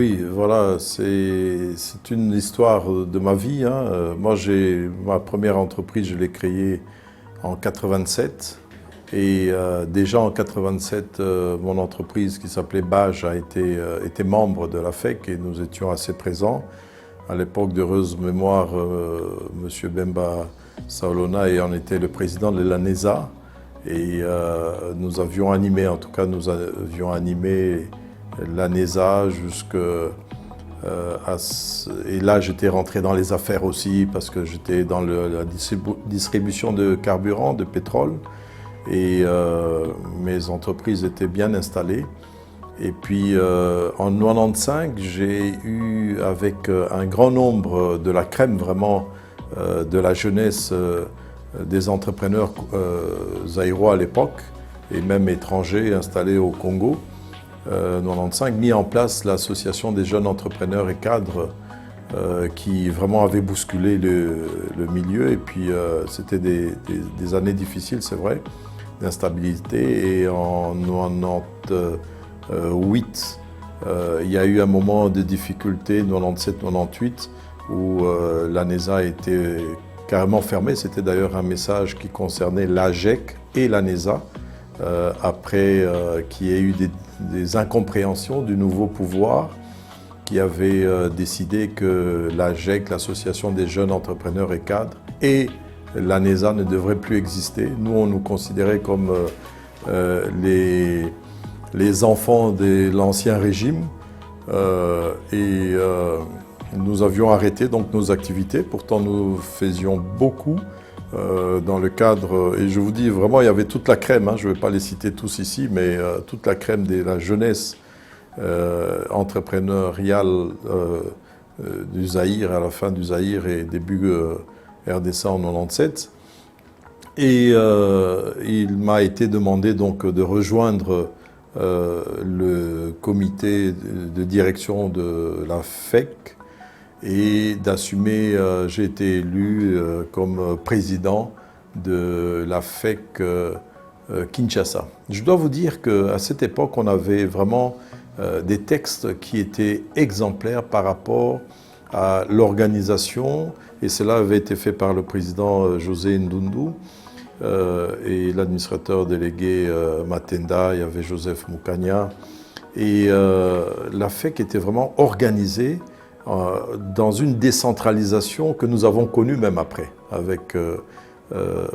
Oui, voilà, c'est une histoire de ma vie, hein. Moi, ma première entreprise, je l'ai créée en 87. Et déjà en 87, mon entreprise qui s'appelait Bage était membre de la FEC et nous étions assez présents. À l'époque d'heureuse mémoire, M. Bemba Saolona et en était le président de l'ANESA. Et nous avions animé, en tout cas nous avions animé l'ANESA jusque et là j'étais rentré dans les affaires aussi parce que j'étais dans la distribution de carburant, de pétrole. Et mes entreprises étaient bien installées. Et puis en 95, j'ai eu avec un grand nombre de la crème vraiment de la jeunesse des entrepreneurs zaïrois à l'époque et même étrangers installés au Congo, 95, mis en place l'association des jeunes entrepreneurs et cadres qui vraiment avait bousculé le milieu. Et puis c'était des années difficiles, c'est vrai, d'instabilité. Et en 98, il y a eu un moment de difficulté, 97-98, où l'ANESA était carrément fermée. C'était d'ailleurs un message qui concernait l'AGEC et l'ANESA, après qu'il y ait eu des incompréhensions du nouveau pouvoir qui avait décidé que l'AGEC, l'Association des jeunes entrepreneurs et cadres, et l'ANESA ne devraient plus exister. Nous, on nous considérait comme les enfants de l'ancien régime et nous avions arrêté donc nos activités. Pourtant, nous faisions beaucoup dans le cadre, et je vous dis vraiment, il y avait toute la crème, hein, je ne vais pas les citer tous ici, mais toute la crème de la jeunesse entrepreneuriale du Zaïre, à la fin du Zaïre et début RDC en 97. Et il m'a été demandé donc de rejoindre le comité de direction de la FEC et d'assumer, j'ai été élu comme président de la FEC Kinshasa. Je dois vous dire qu'à cette époque, on avait vraiment des textes qui étaient exemplaires par rapport à l'organisation, et cela avait été fait par le président José Ndundu et l'administrateur délégué Matenda, il y avait Joseph Moukania. Et la FEC était vraiment organisée dans une décentralisation que nous avons connue même après,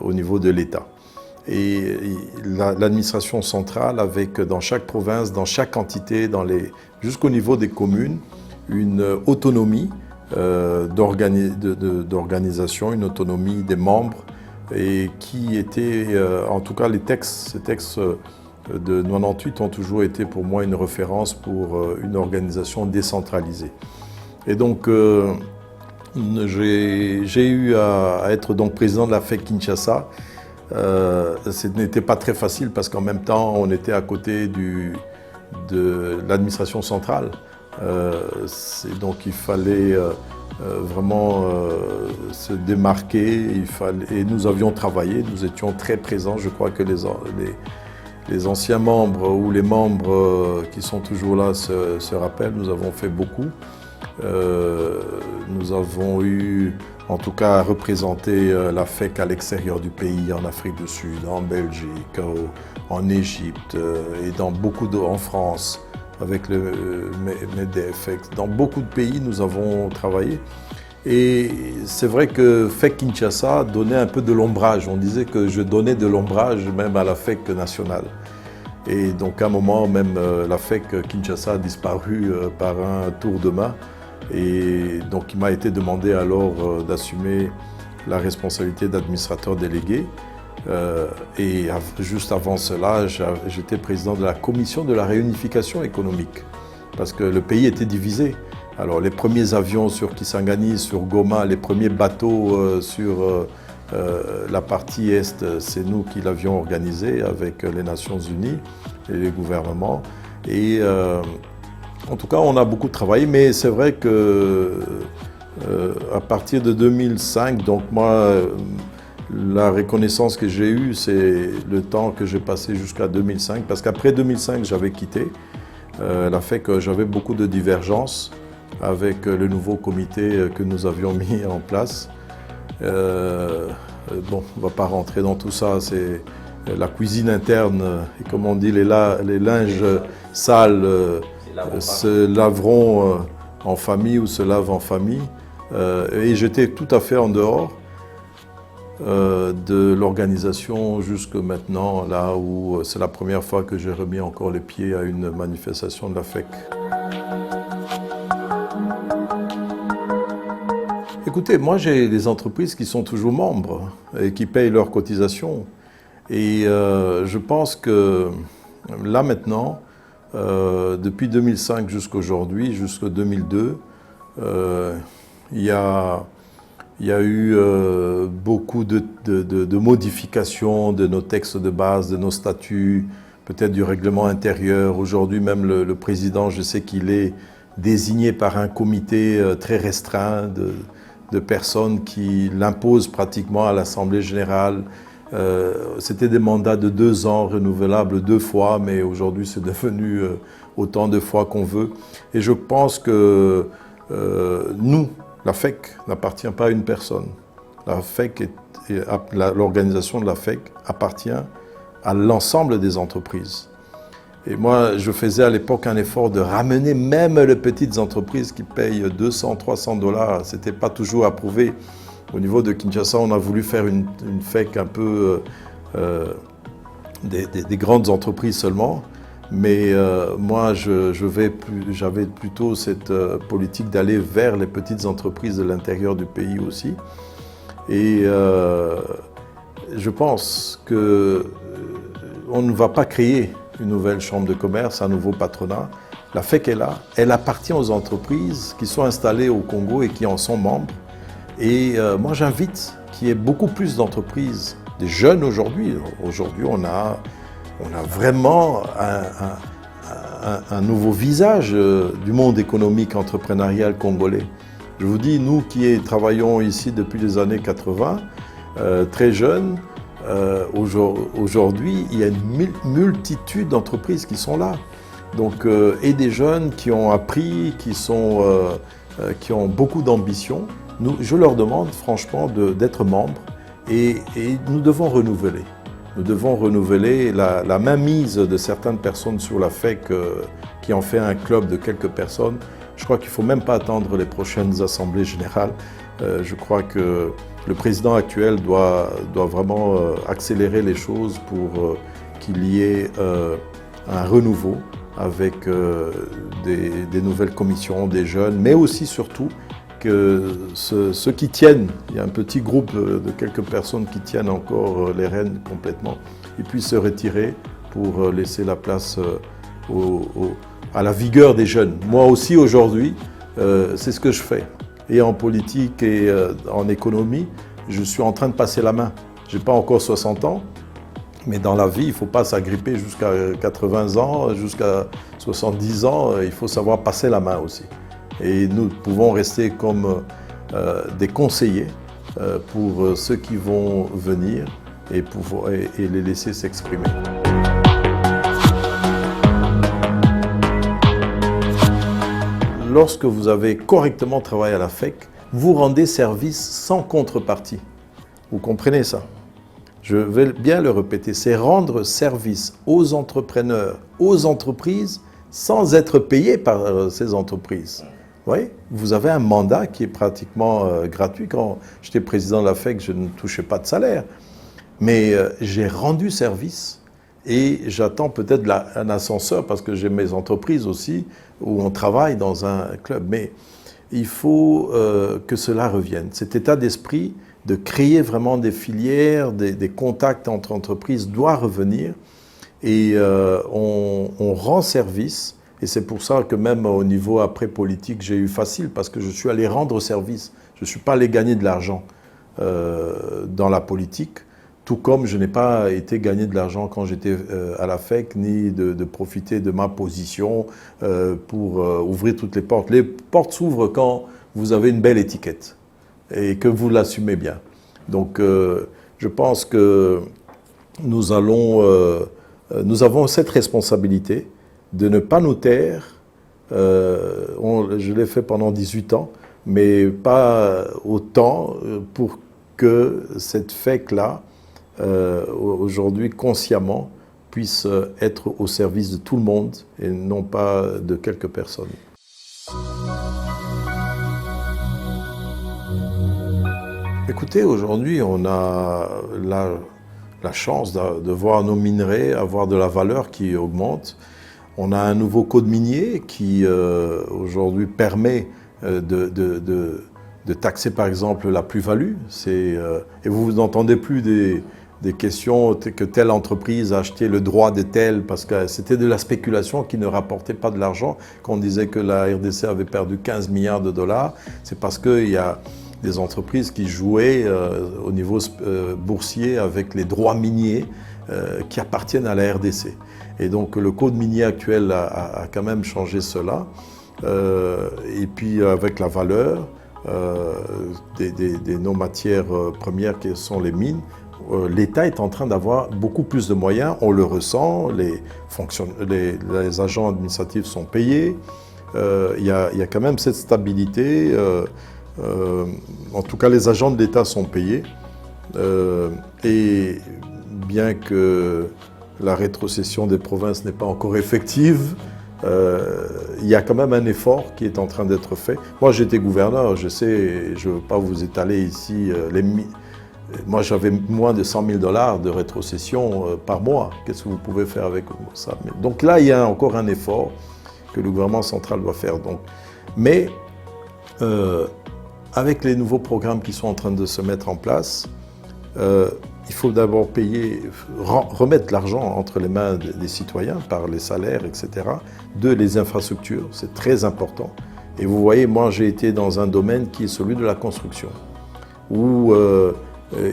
au niveau de l'État. Et l'administration centrale avec dans chaque province, dans chaque entité, jusqu'au niveau des communes, une autonomie d'organisation, une autonomie des membres, et qui était, en tout cas ces textes de 98 ont toujours été pour moi une référence pour une organisation décentralisée. Et donc j'ai eu à être donc président de la FEC Kinshasa. Ce n'était pas très facile parce qu'en même temps on était à côté de l'administration centrale. Donc il fallait vraiment se démarquer, et nous avions travaillé, nous étions très présents. Je crois que les anciens membres ou les membres qui sont toujours là se rappellent, nous avons fait beaucoup. Nous avons eu, en tout cas, à représenter la FEC à l'extérieur du pays, en Afrique du Sud, en Belgique, en Égypte et en France, avec le MEDEF. Dans beaucoup de pays, nous avons travaillé. Et c'est vrai que FEC Kinshasa donnait un peu de l'ombrage. On disait que je donnais de l'ombrage même à la FEC nationale. Et donc à un moment, même la FEC Kinshasa a disparu par un tour de main. Et donc il m'a été demandé alors d'assumer la responsabilité d'administrateur délégué. Et juste avant cela, j'étais président de la commission de la réunification économique, parce que le pays était divisé. Alors les premiers avions sur Kisangani, sur Goma, les premiers bateaux sur la partie Est, c'est nous qui l'avions organisé avec les Nations Unies et les gouvernements. Et en tout cas, on a beaucoup travaillé, mais c'est vrai que à partir de 2005, donc moi, la reconnaissance que j'ai eue, c'est le temps que j'ai passé jusqu'à 2005, parce qu'après 2005, j'avais quitté. Elle a fait que j'avais beaucoup de divergences avec le nouveau comité que nous avions mis en place. Bon, on ne va pas rentrer dans tout ça, c'est la cuisine interne, et comme on dit, les linges sales se laveront en famille ou se lavent en famille. Et j'étais tout à fait en dehors de l'organisation jusque maintenant, là où c'est la première fois que j'ai remis encore les pieds à une manifestation de la FEC. Écoutez, moi j'ai des entreprises qui sont toujours membres et qui payent leurs cotisations. Et je pense que là maintenant, depuis 2005 jusqu'à aujourd'hui, jusqu'en 2002, il y a eu beaucoup de modifications de nos textes de base, de nos statuts, peut-être du règlement intérieur. Aujourd'hui même le président, je sais qu'il est désigné par un comité très restreint de personnes qui l'imposent pratiquement à l'Assemblée générale. C'était des mandats de 2 ans, renouvelables 2 fois, mais aujourd'hui c'est devenu autant de fois qu'on veut. Et je pense que nous, la FEC n'appartient pas à une personne. La FEC l'organisation de la FEC appartient à l'ensemble des entreprises. Et moi, je faisais à l'époque un effort de ramener même les petites entreprises qui payent 200, 300 $. Ce n'était pas toujours approuvé. Au niveau de Kinshasa, on a voulu faire une FEC un peu des grandes entreprises seulement. Mais moi, j'avais plutôt cette politique d'aller vers les petites entreprises de l'intérieur du pays aussi. Et je pense qu'on ne va pas créer une nouvelle chambre de commerce, un nouveau patronat. La FEC est là, elle appartient aux entreprises qui sont installées au Congo et qui en sont membres. Et moi j'invite qu'il y ait beaucoup plus d'entreprises, des jeunes aujourd'hui. Aujourd'hui on a vraiment un nouveau visage du monde économique entrepreneurial congolais. Je vous dis, nous qui travaillons ici depuis les années 80, très jeunes, aujourd'hui, il y a une multitude d'entreprises qui sont là. Donc, et des jeunes qui ont appris, qui ont beaucoup d'ambition. Je leur demande franchement d'être membres et nous devons renouveler. Nous devons renouveler la mainmise de certaines personnes sur la FEC qui en fait un club de quelques personnes. Je crois qu'il ne faut même pas attendre les prochaines assemblées générales. Je crois que le président actuel doit vraiment accélérer les choses pour qu'il y ait un renouveau avec des nouvelles commissions, des jeunes, mais aussi surtout que ceux qui tiennent, il y a un petit groupe de quelques personnes qui tiennent encore les rênes complètement, ils puissent se retirer pour laisser la place à la vigueur des jeunes. Moi aussi aujourd'hui, c'est ce que je fais. Et en politique et en économie, je suis en train de passer la main. Je n'ai pas encore 60 ans, mais dans la vie, il ne faut pas s'agripper jusqu'à 80 ans, jusqu'à 70 ans, il faut savoir passer la main aussi. Et nous pouvons rester comme des conseillers pour ceux qui vont venir et les laisser s'exprimer. Lorsque vous avez correctement travaillé à la FEC, vous rendez service sans contrepartie. Vous comprenez ça? Je vais bien le répéter, c'est rendre service aux entrepreneurs, aux entreprises, sans être payé par ces entreprises. Vous voyez, vous avez un mandat qui est pratiquement gratuit. Quand j'étais président de la FEC, je ne touchais pas de salaire. Mais j'ai rendu service et j'attends peut-être un ascenseur parce que j'ai mes entreprises aussi où on travaille dans un club. Mais il faut que cela revienne. Cet état d'esprit de créer vraiment des filières, des contacts entre entreprises doit revenir et on rend service. Et c'est pour ça que même au niveau après politique, j'ai eu facile parce que je suis allé rendre service. Je ne suis pas allé gagner de l'argent dans la politique, tout comme je n'ai pas été gagner de l'argent quand j'étais à la FEC, ni de profiter de ma position pour ouvrir toutes les portes. Les portes s'ouvrent quand vous avez une belle étiquette et que vous l'assumez bien. Donc je pense que nous avons cette responsabilité de ne pas nous taire. Je l'ai fait pendant 18 ans, mais pas autant pour que cette FEC-là, aujourd'hui consciemment, puisse être au service de tout le monde et non pas de quelques personnes. Écoutez, aujourd'hui, on a la chance de voir nos minerais avoir de la valeur qui augmente. On a un nouveau code minier qui, aujourd'hui, permet de taxer, par exemple, la plus-value. Et vous n'entendez plus des questions que telle entreprise a acheté le droit de telle, parce que c'était de la spéculation qui ne rapportait pas de l'argent. Quand on disait que la RDC avait perdu 15 milliards de dollars, c'est parce qu'il y a des entreprises qui jouaient au niveau boursier avec les droits miniers qui appartiennent à la RDC. Et donc le code minier actuel a quand même changé cela. Et puis avec la valeur de nos matières premières qui sont les mines, l'État est en train d'avoir beaucoup plus de moyens, on le ressent, les agents administratifs sont payés, il y a quand même cette stabilité. En tout cas, les agents de l'État sont payés et bien que la rétrocession des provinces n'est pas encore effective, il y a quand même un effort qui est en train d'être fait. Moi, j'étais gouverneur, je sais, je ne veux pas vous étaler ici. Moi, j'avais moins de 100 000 $ de rétrocession par mois. Qu'est-ce que vous pouvez faire avec ça? Donc là, il y a encore un effort que le gouvernement central doit faire. Mais avec les nouveaux programmes qui sont en train de se mettre en place, il faut d'abord remettre l'argent entre les mains des citoyens par les salaires, etc. Les infrastructures, c'est très important. Et vous voyez, moi j'ai été dans un domaine qui est celui de la construction, où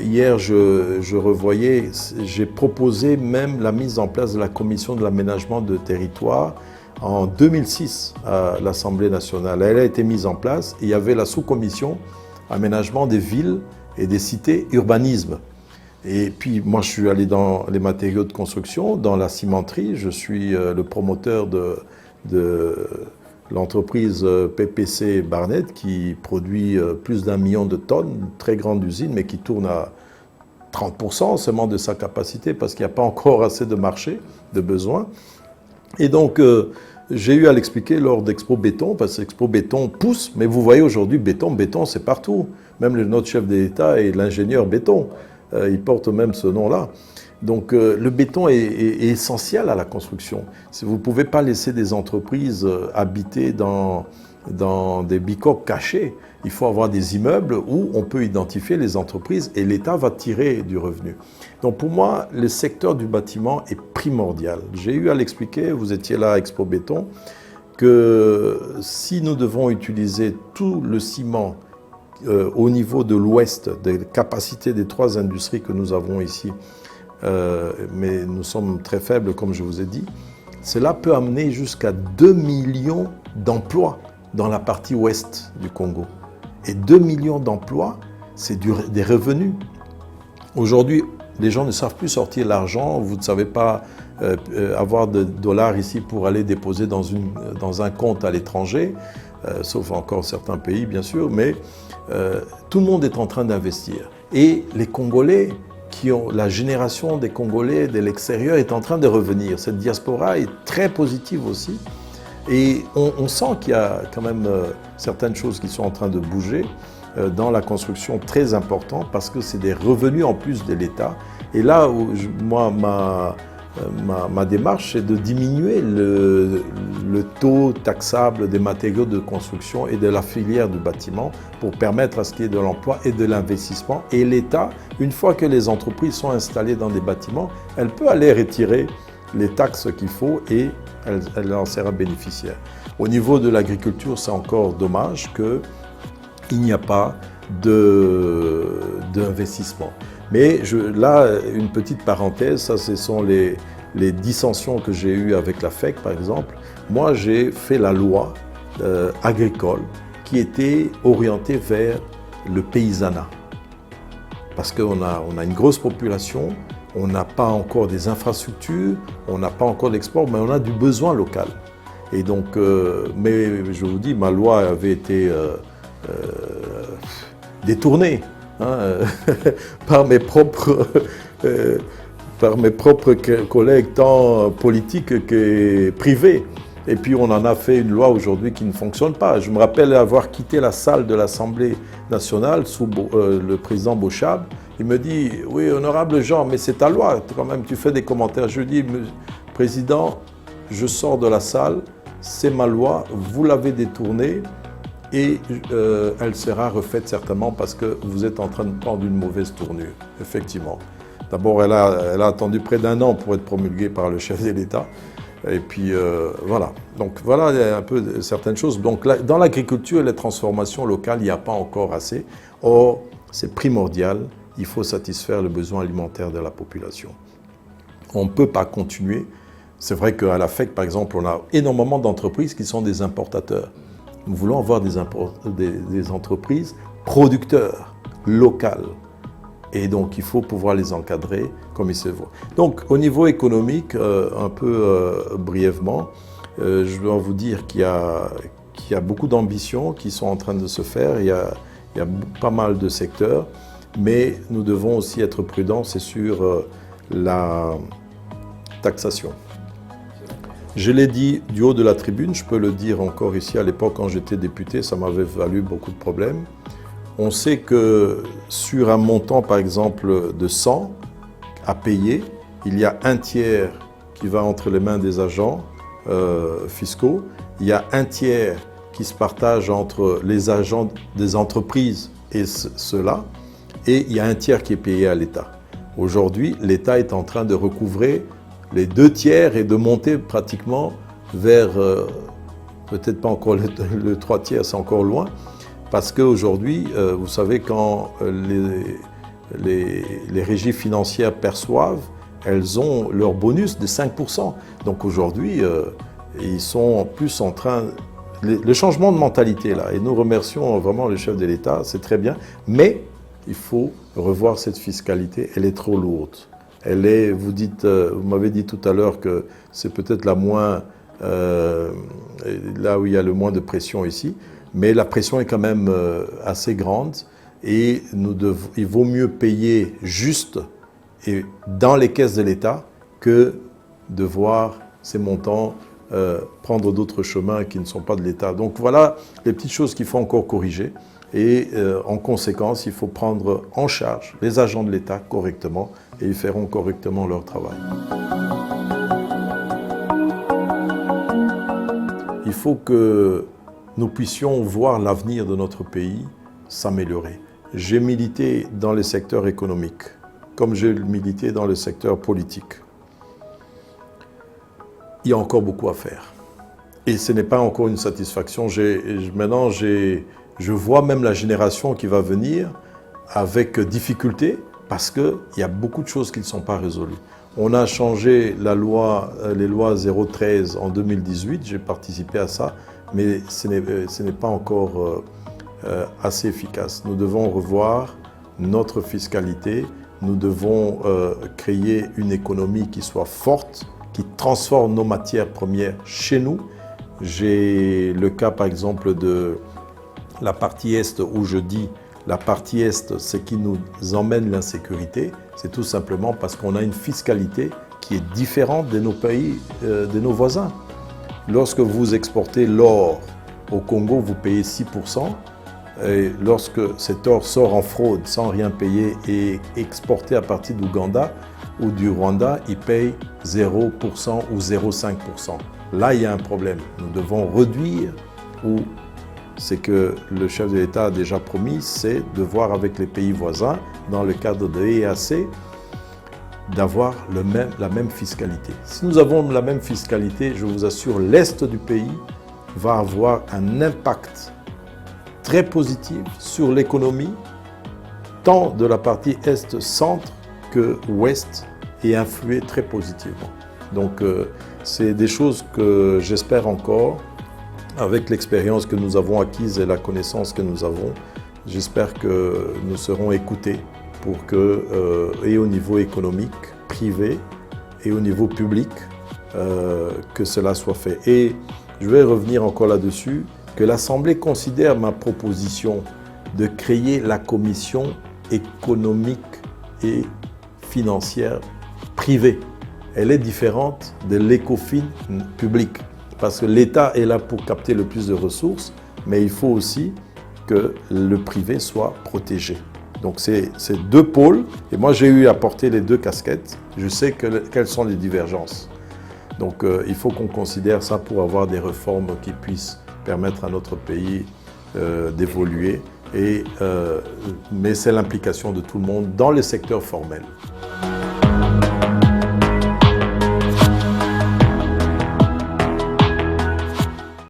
hier je revoyais, j'ai proposé même la mise en place de la commission de l'aménagement de territoire en 2006 à l'Assemblée nationale. Elle a été mise en place et il y avait la sous-commission aménagement des villes et des cités, urbanisme. Et puis moi je suis allé dans les matériaux de construction, dans la cimenterie, je suis le promoteur de l'entreprise PPC Barnett qui produit plus d'1 million de tonnes, une très grande usine, mais qui tourne à 30% seulement de sa capacité parce qu'il n'y a pas encore assez de marché, de besoins. Et donc, j'ai eu à l'expliquer lors d'Expo Béton, parce que Expo Béton pousse, mais vous voyez aujourd'hui, béton, c'est partout. Même notre chef d'État est l'ingénieur béton. Il porte même ce nom-là. Donc, le béton est essentiel à la construction. Vous ne pouvez pas laisser des entreprises habiter dans des bicoques cachés. Il faut avoir des immeubles où on peut identifier les entreprises et l'État va tirer du revenu. Donc pour moi, le secteur du bâtiment est primordial. J'ai eu à l'expliquer, vous étiez là à Expo Béton, que si nous devons utiliser tout le ciment au niveau de l'Ouest, des capacités des 3 industries que nous avons ici, mais nous sommes très faibles, comme je vous ai dit, cela peut amener jusqu'à 2 millions d'emplois dans la partie ouest du Congo. Et 2 millions d'emplois, c'est des revenus. Aujourd'hui, les gens ne savent plus sortir l'argent, vous ne savez pas avoir de dollars ici pour aller déposer dans un compte à l'étranger, sauf encore certains pays bien sûr, mais tout le monde est en train d'investir. Et les Congolais, la génération des Congolais de l'extérieur est en train de revenir. Cette diaspora est très positive aussi. Et on sent qu'il y a quand même certaines choses qui sont en train de bouger dans la construction, très important, parce que c'est des revenus en plus de l'État. Et là, moi, ma démarche, c'est de diminuer le taux taxable des matériaux de construction et de la filière du bâtiment pour permettre à ce qu'il y ait de l'emploi et de l'investissement. Et l'État, une fois que les entreprises sont installées dans des bâtiments, elle peut aller retirer les taxes qu'il faut et elle en sera bénéficiaire. Au niveau de l'agriculture, c'est encore dommage qu'il n'y a pas d'investissement. Mais là, une petite parenthèse, ça ce sont les dissensions que j'ai eues avec la FEC par exemple. Moi j'ai fait la loi agricole qui était orientée vers le paysanat. Parce qu'on a une grosse population on n'a pas encore des infrastructures, on n'a pas encore d'export, mais on a du besoin local. Et donc, mais je vous dis, ma loi avait été détournée par mes propres collègues, tant politiques que privés. Et puis on en a fait une loi aujourd'hui qui ne fonctionne pas. Je me rappelle avoir quitté la salle de l'Assemblée nationale sous le président Beauchab. Il me dit « Oui, honorable Jean, mais c'est ta loi, quand même, tu fais des commentaires. » Je lui dis « Président, je sors de la salle, c'est ma loi, vous l'avez détournée et elle sera refaite certainement parce que vous êtes en train de prendre une mauvaise tournure. » Effectivement. D'abord, elle a attendu près d'1 an pour être promulguée par le chef de l'État. Et puis voilà. Donc voilà un peu certaines choses. Donc là, dans l'agriculture et les transformations locales, il n'y a pas encore assez. Or, c'est primordial. Il faut satisfaire le besoin alimentaire de la population. On ne peut pas continuer. C'est vrai qu'à la FEC, par exemple, on a énormément d'entreprises qui sont des importateurs. Nous voulons avoir des entreprises producteurs, locales. Et donc, il faut pouvoir les encadrer comme il se voit. Donc, au niveau économique, un peu brièvement, je dois vous dire qu'il y a beaucoup d'ambitions qui sont en train de se faire. Il y a pas mal de secteurs, mais nous devons aussi être prudents, c'est sur la taxation. Je l'ai dit du haut de la tribune, je peux le dire encore ici. À l'époque, quand j'étais député, ça m'avait valu beaucoup de problèmes. On sait que sur un montant, par exemple, de 100 à payer, il y a un tiers qui va entre les mains des agents fiscaux. Il y a un tiers qui se partage entre les agents des entreprises et ceux-là. Et il y a un tiers qui est payé à l'État. Aujourd'hui, l'État est en train de recouvrer les 2 tiers et de monter pratiquement vers, peut-être pas encore le 3 tiers, c'est encore loin. Parce qu'aujourd'hui, vous savez, quand les régies financières perçoivent, elles ont leur bonus de 5%. Donc aujourd'hui, ils sont plus en train... Le changement de mentalité, là, et nous remercions vraiment le chef de l'État, c'est très bien, mais il faut revoir cette fiscalité, elle est trop lourde. Elle est, vous m'avez dit tout à l'heure que c'est peut-être la moins... là où il y a le moins de pression ici, mais la pression est quand même assez grande et il vaut mieux payer juste et dans les caisses de l'État que de voir ces montants prendre d'autres chemins qui ne sont pas de l'État. Donc voilà les petites choses qu'il faut encore corriger et en conséquence, il faut prendre en charge les agents de l'État correctement et ils feront correctement leur travail. Il faut que nous puissions voir l'avenir de notre pays s'améliorer. J'ai milité dans les secteurs économiques, comme j'ai milité dans le secteur politique. Il y a encore beaucoup à faire. Et ce n'est pas encore une satisfaction. Maintenant, je vois même la génération qui va venir avec difficulté parce qu'il y a beaucoup de choses qui ne sont pas résolues. On a changé les lois 013 en 2018, j'ai participé à ça, mais ce n'est pas encore assez efficace. Nous devons revoir notre fiscalité, nous devons créer une économie qui soit forte, qui transforme nos matières premières chez nous. J'ai le cas par exemple de la partie Est où je dis la partie Est, ce qui nous emmène l'insécurité, c'est tout simplement parce qu'on a une fiscalité qui est différente de nos pays, de nos voisins. Lorsque vous exportez l'or au Congo, vous payez 6%. Et lorsque cet or sort en fraude sans rien payer et exporté à partir d'Ouganda ou du Rwanda, il paye 0% ou 0,5%. Là, il y a un problème. Nous devons réduire, ou c'est que le chef de l'État a déjà promis, c'est de voir avec les pays voisins, dans le cadre de l'EAC, d'avoir la même fiscalité. Si nous avons la même fiscalité, je vous assure, l'Est du pays va avoir un impact très positif sur l'économie, tant de la partie Est-Centre que Ouest, et influer très positivement. Donc, c'est des choses que j'espère encore, avec l'expérience que nous avons acquise et la connaissance que nous avons, j'espère que nous serons écoutés pour que, et au niveau économique, privé et au niveau public que cela soit fait. Et je vais revenir encore là-dessus, que l'Assemblée considère ma proposition de créer la commission économique et financière privée. Elle est différente de l'ECOFIN public, parce que l'État est là pour capter le plus de ressources, mais il faut aussi que le privé soit protégé. Donc c'est deux pôles, et moi j'ai eu à porter les deux casquettes. Je sais quelles sont les divergences. Donc il faut qu'on considère ça pour avoir des réformes qui puissent permettre à notre pays d'évoluer. Mais c'est l'implication de tout le monde dans le secteur formel.